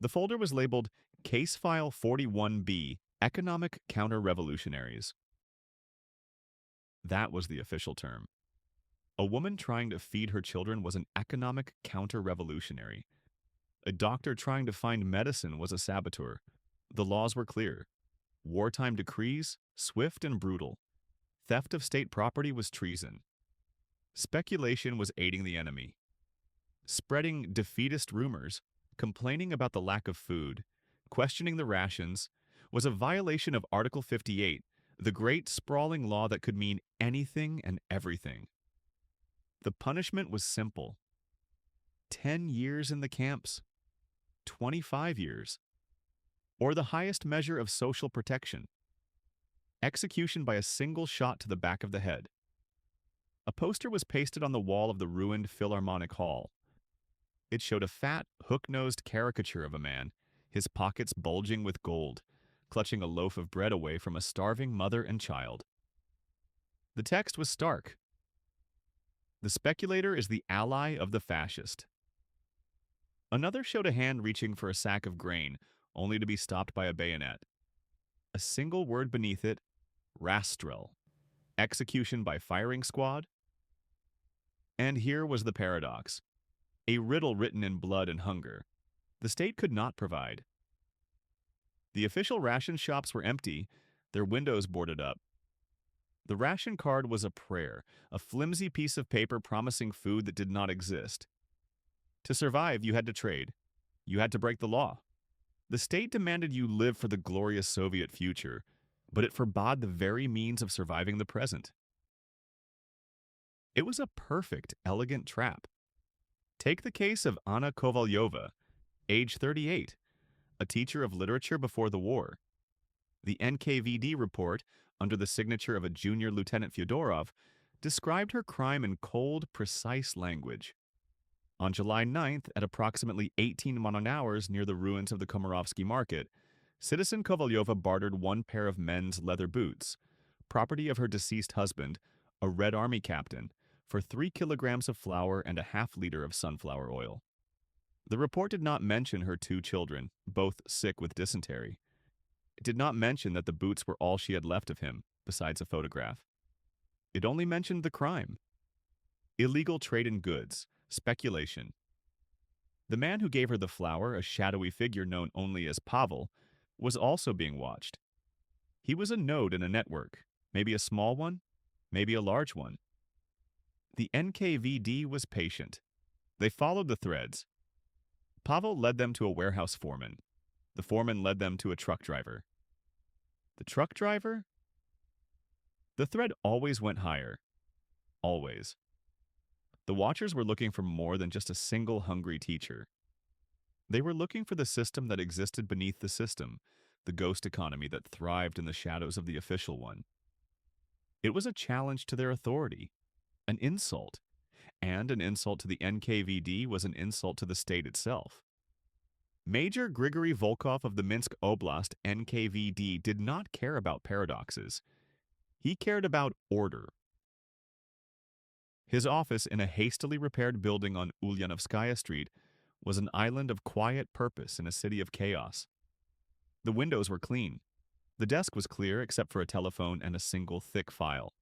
The folder was labeled Case File 41B, Economic Counter-Revolutionaries. That was the official term. A woman trying to feed her children was an economic counter-revolutionary. A doctor trying to find medicine was a saboteur. The laws were clear. Wartime decrees, swift and brutal. Theft of state property was treason. Speculation was aiding the enemy. Spreading defeatist rumors, complaining about the lack of food, questioning the rations, was a violation of Article 58, the great sprawling law that could mean anything and everything. The punishment was simple. 10 years in the camps, 25 years, or the highest measure of social protection, execution by a single shot to the back of the head. A poster was pasted on the wall of the ruined Philharmonic Hall. It showed a fat, hook-nosed caricature of a man, his pockets bulging with gold, clutching a loaf of bread away from a starving mother and child. The text was stark. The speculator is the ally of the fascist. Another showed a hand reaching for a sack of grain, only to be stopped by a bayonet. A single word beneath it, Rastrel, execution by firing squad. And here was the paradox. A riddle written in blood and hunger. The state could not provide. The official ration shops were empty, their windows boarded up. The ration card was a prayer, a flimsy piece of paper promising food that did not exist. To survive, you had to trade. You had to break the law. The state demanded you live for the glorious Soviet future, but it forbade the very means of surviving the present. It was a perfect, elegant trap. Take the case of Anna Kovalyova, age 38, a teacher of literature before the war. The NKVD report, under the signature of a junior Lieutenant Fyodorov, described her crime in cold, precise language. On July 9th, at approximately 18 modern hours near the ruins of the Komarovsky market, citizen Kovalyova bartered one pair of men's leather boots, property of her deceased husband, a Red Army captain, for 3 kilograms of flour and a half-liter of sunflower oil. The report did not mention her 2 children, both sick with dysentery. It did not mention that the boots were all she had left of him, besides a photograph. It only mentioned the crime. Illegal trade in goods, speculation. The man who gave her the flour, a shadowy figure known only as Pavel, was also being watched. He was a node in a network, maybe a small one, maybe a large one. The NKVD was patient. They followed the threads. Pavel led them to a warehouse foreman. The foreman led them to a truck driver. The truck driver? The thread always went higher. Always. The watchers were looking for more than just a single hungry teacher. They were looking for the system that existed beneath the system, the ghost economy that thrived in the shadows of the official one. It was a challenge to their authority, an insult, and an insult to the NKVD was an insult to the state itself. Major Grigory Volkov of the Minsk Oblast NKVD did not care about paradoxes. He cared about order. His office in a hastily repaired building on Ulyanovskaya Street was an island of quiet purpose in a city of chaos. The windows were clean. The desk was clear except for a telephone and a single thick file.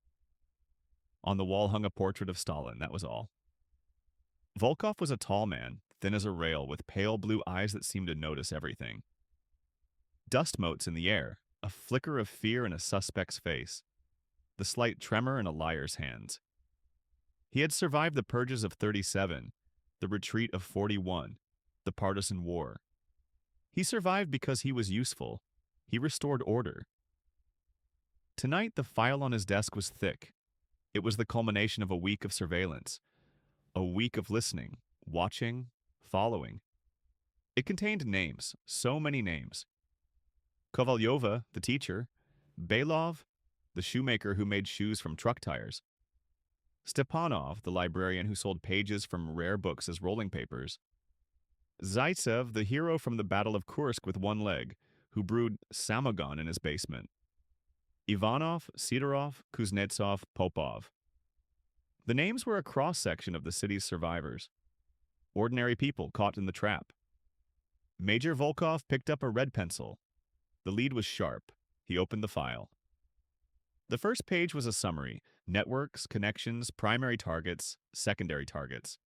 On the wall hung a portrait of Stalin, that was all. Volkov was a tall man, thin as a rail, with pale blue eyes that seemed to notice everything. Dust motes in the air, a flicker of fear in a suspect's face, the slight tremor in a liar's hands. He had survived the purges of 37, the retreat of 41, the partisan war. He survived because he was useful. He restored order. Tonight, the file on his desk was thick. It was the culmination of a week of surveillance, a week of listening, watching, following. It contained names, so many names. Kovalyova, the teacher, Belov, the shoemaker who made shoes from truck tires, Stepanov, the librarian who sold pages from rare books as rolling papers, Zaitsev, the hero from the Battle of Kursk with one leg, who brewed samogon in his basement, Ivanov, Sidorov, Kuznetsov, Popov. The names were a cross-section of the city's survivors. Ordinary people caught in the trap. Major Volkov picked up a red pencil. The lead was sharp. He opened the file. The first page was a summary: networks, connections, primary targets, secondary targets.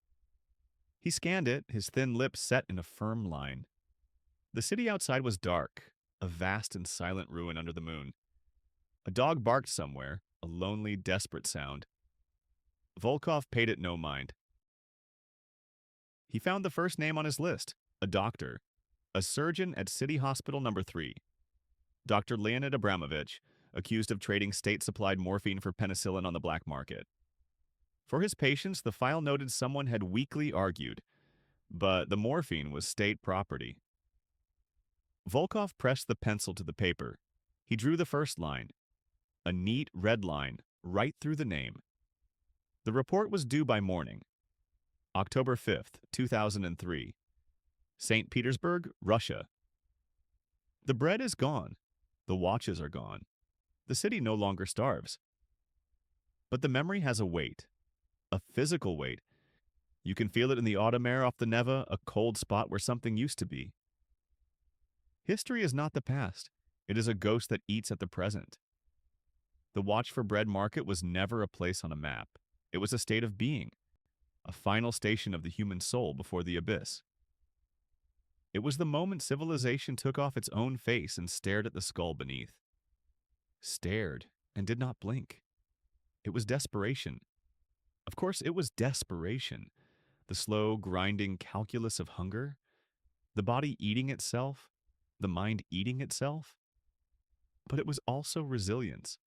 He scanned it, his thin lips set in a firm line. The city outside was dark, a vast and silent ruin under the moon. A dog barked somewhere, a lonely, desperate sound. Volkov paid it no mind. He found the first name on his list, a doctor, a surgeon at City Hospital No. 3. Dr. Leonid Abramovich, accused of trading state-supplied morphine for penicillin on the black market. For his patients, the file noted someone had weakly argued, but the morphine was state property. Volkov pressed the pencil to the paper. He drew the first line, a neat red line, right through the name. The report was due by morning. October 5th, 2003. St. Petersburg, Russia. The bread is gone. The watches are gone. The city no longer starves. But the memory has a weight, a physical weight. You can feel it in the autumn air off the Neva, a cold spot where something used to be. History is not the past. It is a ghost that eats at the present. The Watch for Bread market was never a place on a map. It was a state of being, a final station of the human soul before the abyss. It was the moment civilization took off its own face and stared at the skull beneath. Stared and did not blink. It was desperation. Of course, it was desperation. The slow, grinding calculus of hunger. The body eating itself. The mind eating itself. But it was also resilience.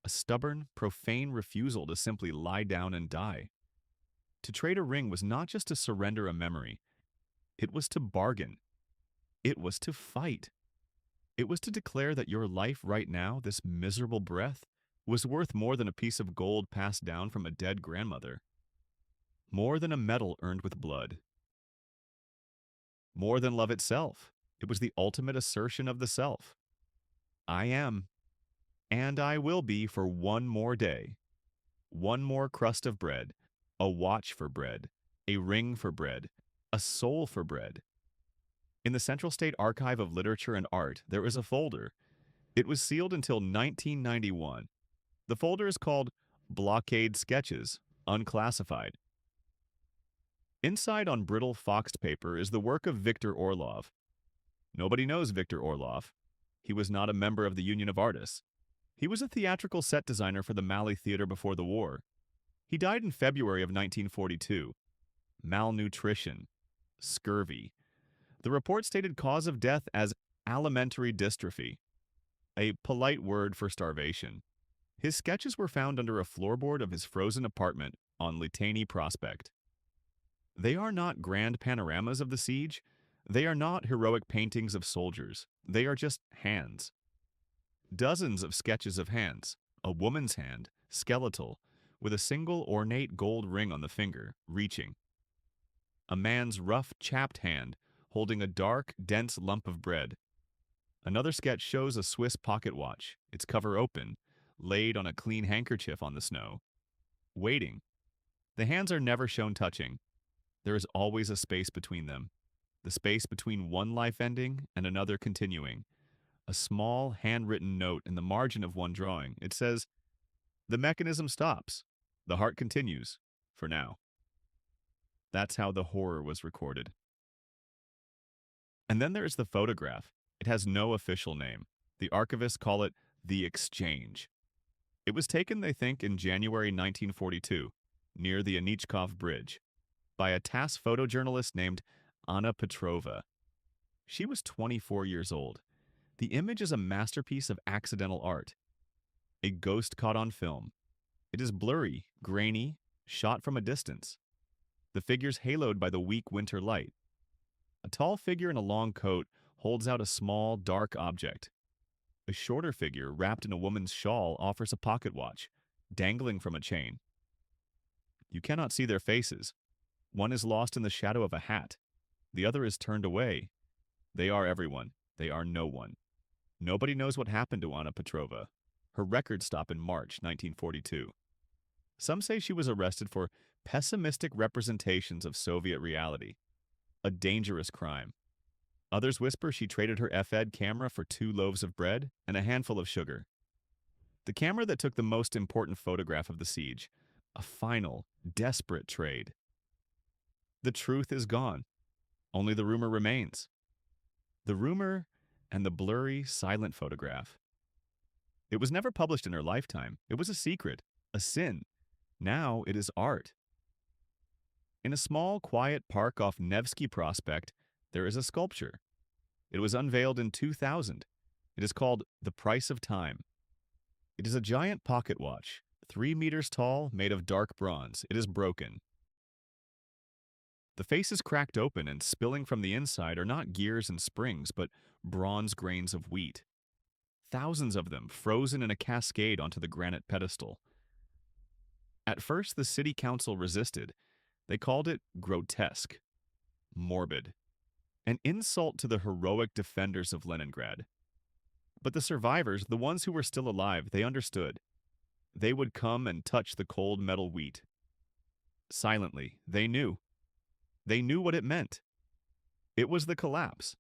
A stubborn, profane refusal to simply lie down and die. To trade a ring was not just to surrender a memory. It was to bargain. It was to fight. It was to declare that your life right now, this miserable breath, was worth more than a piece of gold passed down from a dead grandmother. more than a medal earned with blood, more than love itself. It was the ultimate assertion of the self. I am, and I will be for one more day, one more crust of bread, a watch for bread, a ring for bread, a soul for bread. In the Central State Archive of Literature and Art, there is a folder. It was sealed until 1991. The folder is called Blockade Sketches, Unclassified. Inside on brittle foxed paper is the work of Victor Orlov. Nobody knows Victor Orlov. He was not a member of the Union of Artists. He was a theatrical set designer for the Mali Theater before the war. He died in February of 1942. Malnutrition. Scurvy. The report stated cause of death as alimentary dystrophy, a polite word for starvation. His sketches were found under a floorboard of his frozen apartment on Litani Prospect. They are not grand panoramas of the siege. They are not heroic paintings of soldiers. They are just hands. Dozens of sketches of hands, a woman's hand, skeletal, with a single ornate gold ring on the finger, reaching. A man's rough, chapped hand, holding a dark, dense lump of bread. Another sketch shows a Swiss pocket watch, its cover open, laid on a clean handkerchief on the snow. Waiting. The hands are never shown touching. There is always a space between them. The space between one life ending and another continuing. A small, handwritten note in the margin of one drawing. It says, "The mechanism stops. The heart continues, for now." That's how the horror was recorded. And then there is the photograph. It has no official name. The archivists call it the Exchange. It was taken, they think, in January 1942, near the Anichkov Bridge, by a TASS photojournalist named Anna Petrova. She was 24 years old. The image is a masterpiece of accidental art. A ghost caught on film. It is blurry, grainy, shot from a distance. The figure's haloed by the weak winter light. A tall figure in a long coat holds out a small, dark object. A shorter figure, wrapped in a woman's shawl, offers a pocket watch, dangling from a chain. You cannot see their faces. One is lost in the shadow of a hat. The other is turned away. They are everyone. They are no one. Nobody knows what happened to Anna Petrova. Her records stop in March 1942. Some say she was arrested for pessimistic representations of Soviet reality, a dangerous crime. Others whisper she traded her F-Ed camera for 2 loaves of bread and a handful of sugar. The camera that took the most important photograph of the siege, a final, desperate trade. The truth is gone. Only the rumor remains. The rumor and the blurry, silent photograph. It was never published in her lifetime. It was a secret, a sin. Now it is art. In a small, quiet park off Nevsky Prospect, there is a sculpture. It was unveiled in 2000. It is called The Price of Time. It is a giant pocket watch, 3 meters tall, made of dark bronze. It is broken. The face is cracked open, and spilling from the inside are not gears and springs, but bronze grains of wheat. Thousands of them frozen in a cascade onto the granite pedestal. At first, the city council resisted. They called it grotesque, morbid, an insult to the heroic defenders of Leningrad. But the survivors, the ones who were still alive, they understood. They would come and touch the cold metal wheat. Silently, they knew. They knew what it meant. It was the collapse.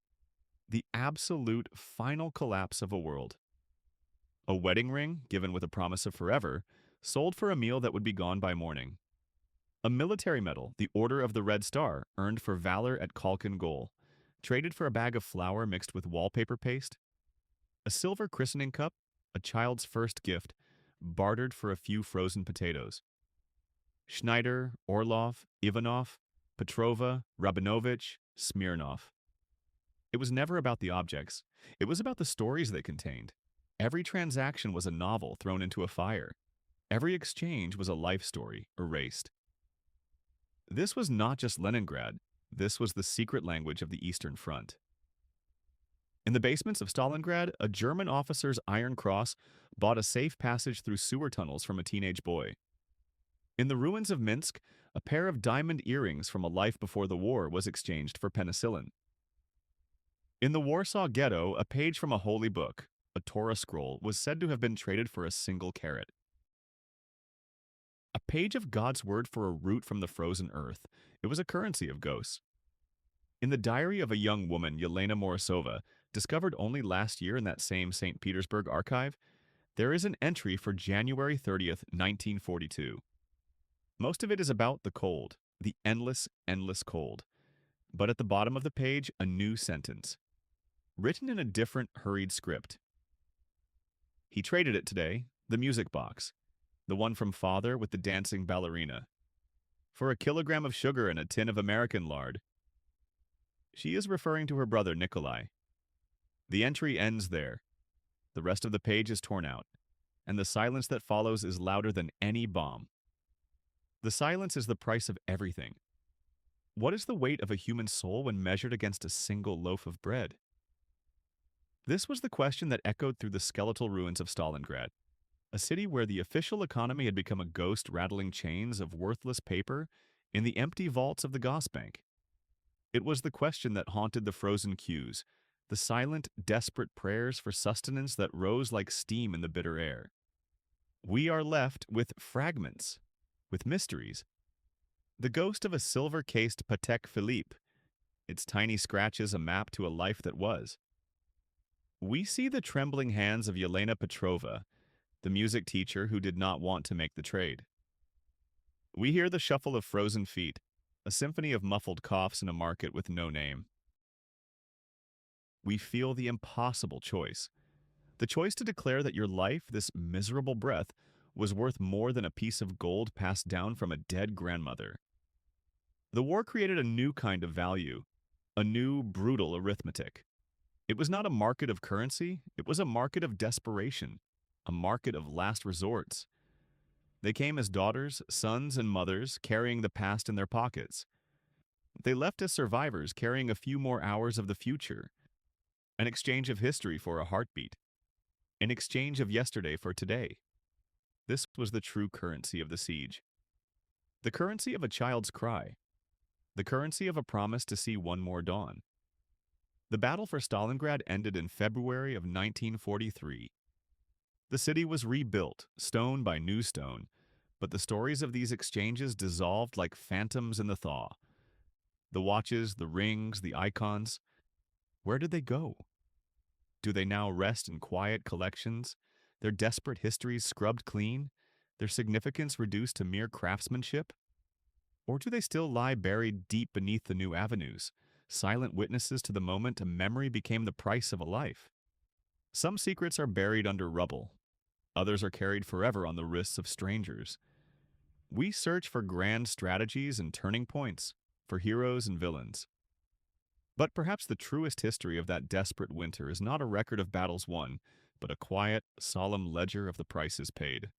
The absolute final collapse of a world. A wedding ring, given with a promise of forever, sold for a meal that would be gone by morning. A military medal, the Order of the Red Star, earned for valor at Khalkhin Gol, traded for a bag of flour mixed with wallpaper paste. A silver christening cup, a child's first gift, bartered for a few frozen potatoes. Schneider, Orlov, Ivanov, Petrova, Rabinovich, Smirnov. It was never about the objects. It was about the stories they contained. Every transaction was a novel thrown into a fire. Every exchange was a life story erased. This was not just Leningrad. This was the secret language of the Eastern Front. In the basements of Stalingrad, a German officer's iron cross bought a safe passage through sewer tunnels from a teenage boy. In the ruins of Minsk, a pair of diamond earrings from a life before the war was exchanged for penicillin. In the Warsaw Ghetto, a page from a holy book, a Torah scroll, was said to have been traded for a single carrot. A page of God's word for a root from the frozen earth. It was a currency of ghosts. In the diary of a young woman, Yelena Morisova, discovered only last year in that same St. Petersburg archive, there is an entry for January 30th, 1942. Most of it is about the cold, the endless, endless cold. But at the bottom of the page, a new sentence, written in a different, hurried script. He traded it today, the music box, the one from Father with the dancing ballerina, for a kilogram of sugar and a tin of American lard. She is referring to her brother Nikolai. The entry ends there. The rest of the page is torn out, and the silence that follows is louder than any bomb. The silence is the price of everything. What is the weight of a human soul when measured against a single loaf of bread? This was the question that echoed through the skeletal ruins of Stalingrad, a city where the official economy had become a ghost rattling chains of worthless paper in the empty vaults of the Gosbank. It was the question that haunted the frozen queues, the silent, desperate prayers for sustenance that rose like steam in the bitter air. We are left with fragments, with mysteries. The ghost of a silver-cased Patek Philippe, its tiny scratches a map to a life that was. We see the trembling hands of Yelena Petrova, the music teacher who did not want to make the trade. We hear the shuffle of frozen feet, a symphony of muffled coughs in a market with no name. We feel the impossible choice. The choice to declare that your life, this miserable breath, was worth more than a piece of gold passed down from a dead grandmother. The war created a new kind of value, a new, brutal arithmetic. It was not a market of currency, it was a market of desperation, a market of last resorts. They came as daughters, sons, and mothers, carrying the past in their pockets. They left as survivors, carrying a few more hours of the future. An exchange of history for a heartbeat. An exchange of yesterday for today. This was the true currency of the siege. The currency of a child's cry. The currency of a promise to see one more dawn. The battle for Stalingrad ended in February of 1943. The city was rebuilt, stone by new stone, but the stories of these exchanges dissolved like phantoms in the thaw. The watches, the rings, the icons, where did they go? Do they now rest in quiet collections, their desperate histories scrubbed clean, their significance reduced to mere craftsmanship? Or do they still lie buried deep beneath the new avenues, silent witnesses to the moment a memory became the price of a life? Some secrets are buried under rubble. Others are carried forever on the wrists of strangers. We search for grand strategies and turning points, for heroes and villains. But perhaps the truest history of that desperate winter is not a record of battles won, but a quiet, solemn ledger of the prices paid.